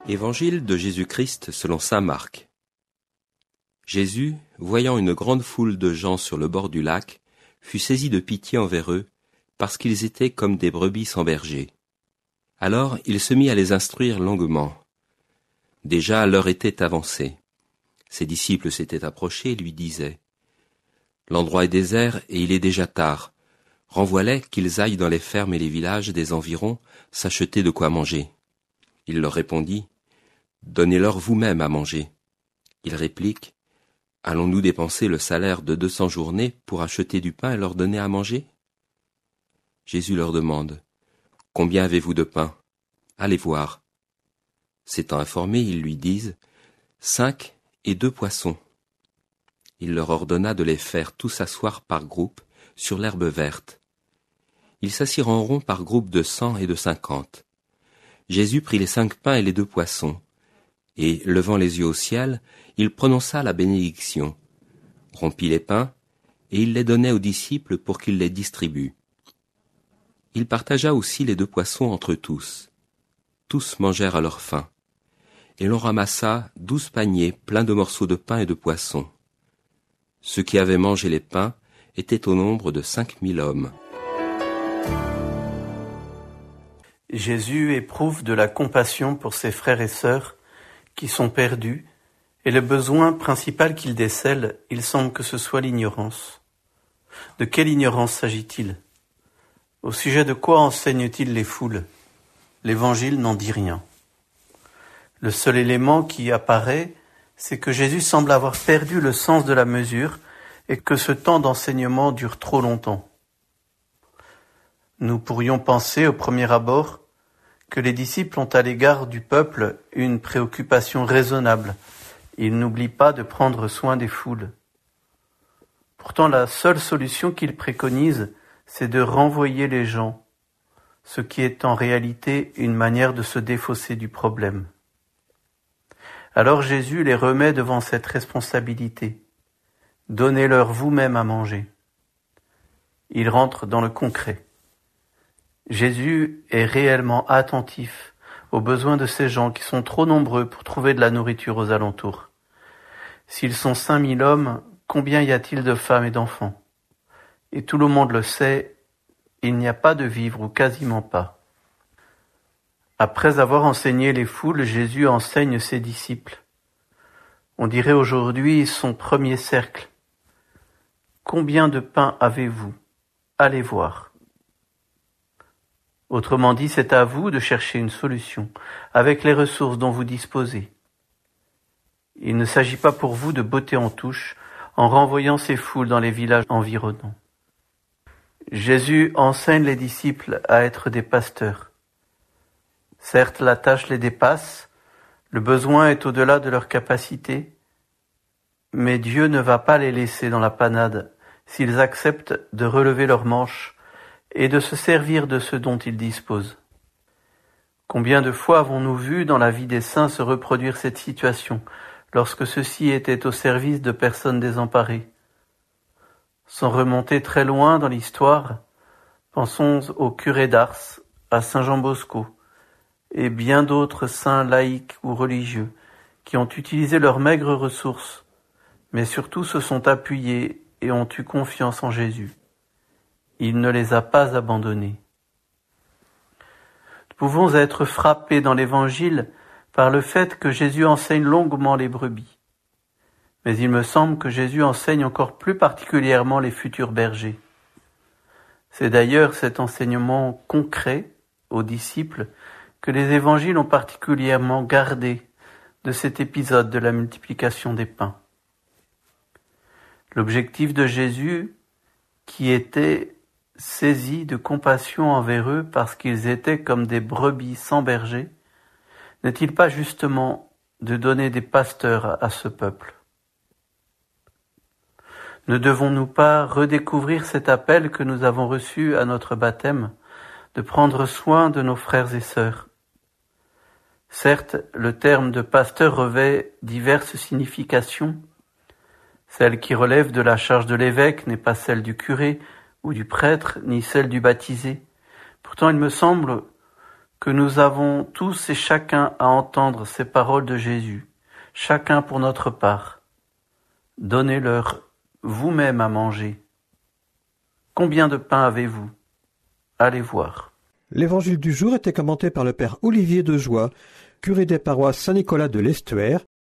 Évangile de Jésus-Christ selon saint Marc. Jésus, voyant une grande foule de gens sur le bord du lac, fut saisi de pitié envers eux, parce qu'ils étaient comme des brebis sans berger. Alors il se mit à les instruire longuement. Déjà l'heure était avancée. Ses disciples s'étaient approchés et lui disaient : « L'endroit est désert et il est déjà tard. Renvoie-les qu'ils aillent dans les fermes et les villages des environs s'acheter de quoi manger. » Il leur répondit : « Donnez-leur vous-même à manger. » Ils répliquent : « Allons-nous dépenser le salaire de 200 journées pour acheter du pain et leur donner à manger ?» Jésus leur demande : « Combien avez-vous de pain ? Allez voir. » S'étant informés, ils lui disent : « 5 et 2 poissons. » Il leur ordonna de les faire tous s'asseoir par groupe sur l'herbe verte. Ils s'assirent en rond par groupes de 100 et de 50. Jésus prit les 5 pains et les 2 poissons, et, levant les yeux au ciel, il prononça la bénédiction, rompit les pains, et il les donnait aux disciples pour qu'ils les distribuent. Il partagea aussi les 2 poissons entre tous. Tous mangèrent à leur faim, et l'on ramassa 12 paniers pleins de morceaux de pain et de poissons. Ceux qui avaient mangé les pains étaient au nombre de 5000 hommes. Jésus éprouve de la compassion pour ses frères et sœurs qui sont perdus, et le besoin principal qu'il décèle, il semble que ce soit l'ignorance. De quelle ignorance s'agit-il ? Au sujet de quoi enseigne-t-il les foules ? L'Évangile n'en dit rien. Le seul élément qui apparaît, c'est que Jésus semble avoir perdu le sens de la mesure et que ce temps d'enseignement dure trop longtemps. Nous pourrions penser au premier abord que les disciples ont à l'égard du peuple une préoccupation raisonnable. Ils n'oublient pas de prendre soin des foules. Pourtant, la seule solution qu'ils préconisent, c'est de renvoyer les gens, ce qui est en réalité une manière de se défausser du problème. Alors Jésus les remet devant cette responsabilité. Donnez-leur vous-même à manger. Il rentre dans le concret. Jésus est réellement attentif aux besoins de ces gens qui sont trop nombreux pour trouver de la nourriture aux alentours. S'ils sont 5000 hommes, combien y a-t-il de femmes et d'enfants ? Et tout le monde le sait, il n'y a pas de vivres ou quasiment pas. Après avoir enseigné les foules, Jésus enseigne ses disciples. On dirait aujourd'hui son premier cercle. Combien de pain avez-vous ? Allez voir. Autrement dit, c'est à vous de chercher une solution avec les ressources dont vous disposez. Il ne s'agit pas pour vous de botter en touche en renvoyant ces foules dans les villages environnants. Jésus enseigne les disciples à être des pasteurs. Certes, la tâche les dépasse, le besoin est au-delà de leur capacité, mais Dieu ne va pas les laisser dans la panade s'ils acceptent de relever leurs manches et de se servir de ce dont ils disposent. Combien de fois avons-nous vu dans la vie des saints se reproduire cette situation lorsque ceux-ci étaient au service de personnes désemparées ? Sans remonter très loin dans l'histoire, pensons au curé d'Ars, à Saint Jean Bosco, et bien d'autres saints laïcs ou religieux qui ont utilisé leurs maigres ressources, mais surtout se sont appuyés et ont eu confiance en Jésus. Il ne les a pas abandonnés. Nous pouvons être frappés dans l'Évangile par le fait que Jésus enseigne longuement les brebis. Mais il me semble que Jésus enseigne encore plus particulièrement les futurs bergers. C'est d'ailleurs cet enseignement concret aux disciples que les évangiles ont particulièrement gardé de cet épisode de la multiplication des pains. L'objectif de Jésus, qui était saisi de compassion envers eux parce qu'ils étaient comme des brebis sans berger, n'est-il pas justement de donner des pasteurs à ce peuple ? Ne devons-nous pas redécouvrir cet appel que nous avons reçu à notre baptême, de prendre soin de nos frères et sœurs ? Certes, le terme de pasteur revêt diverses significations. Celle qui relève de la charge de l'évêque n'est pas celle du curé ou du prêtre, ni celle du baptisé. Pourtant, il me semble que nous avons tous et chacun à entendre ces paroles de Jésus, chacun pour notre part. Donnez-leur vous-même à manger. Combien de pain avez-vous? Allez voir. L'évangile du jour était commenté par le père Olivier Dejoie, curé des paroisses Saint-Nicolas de l'Estuaire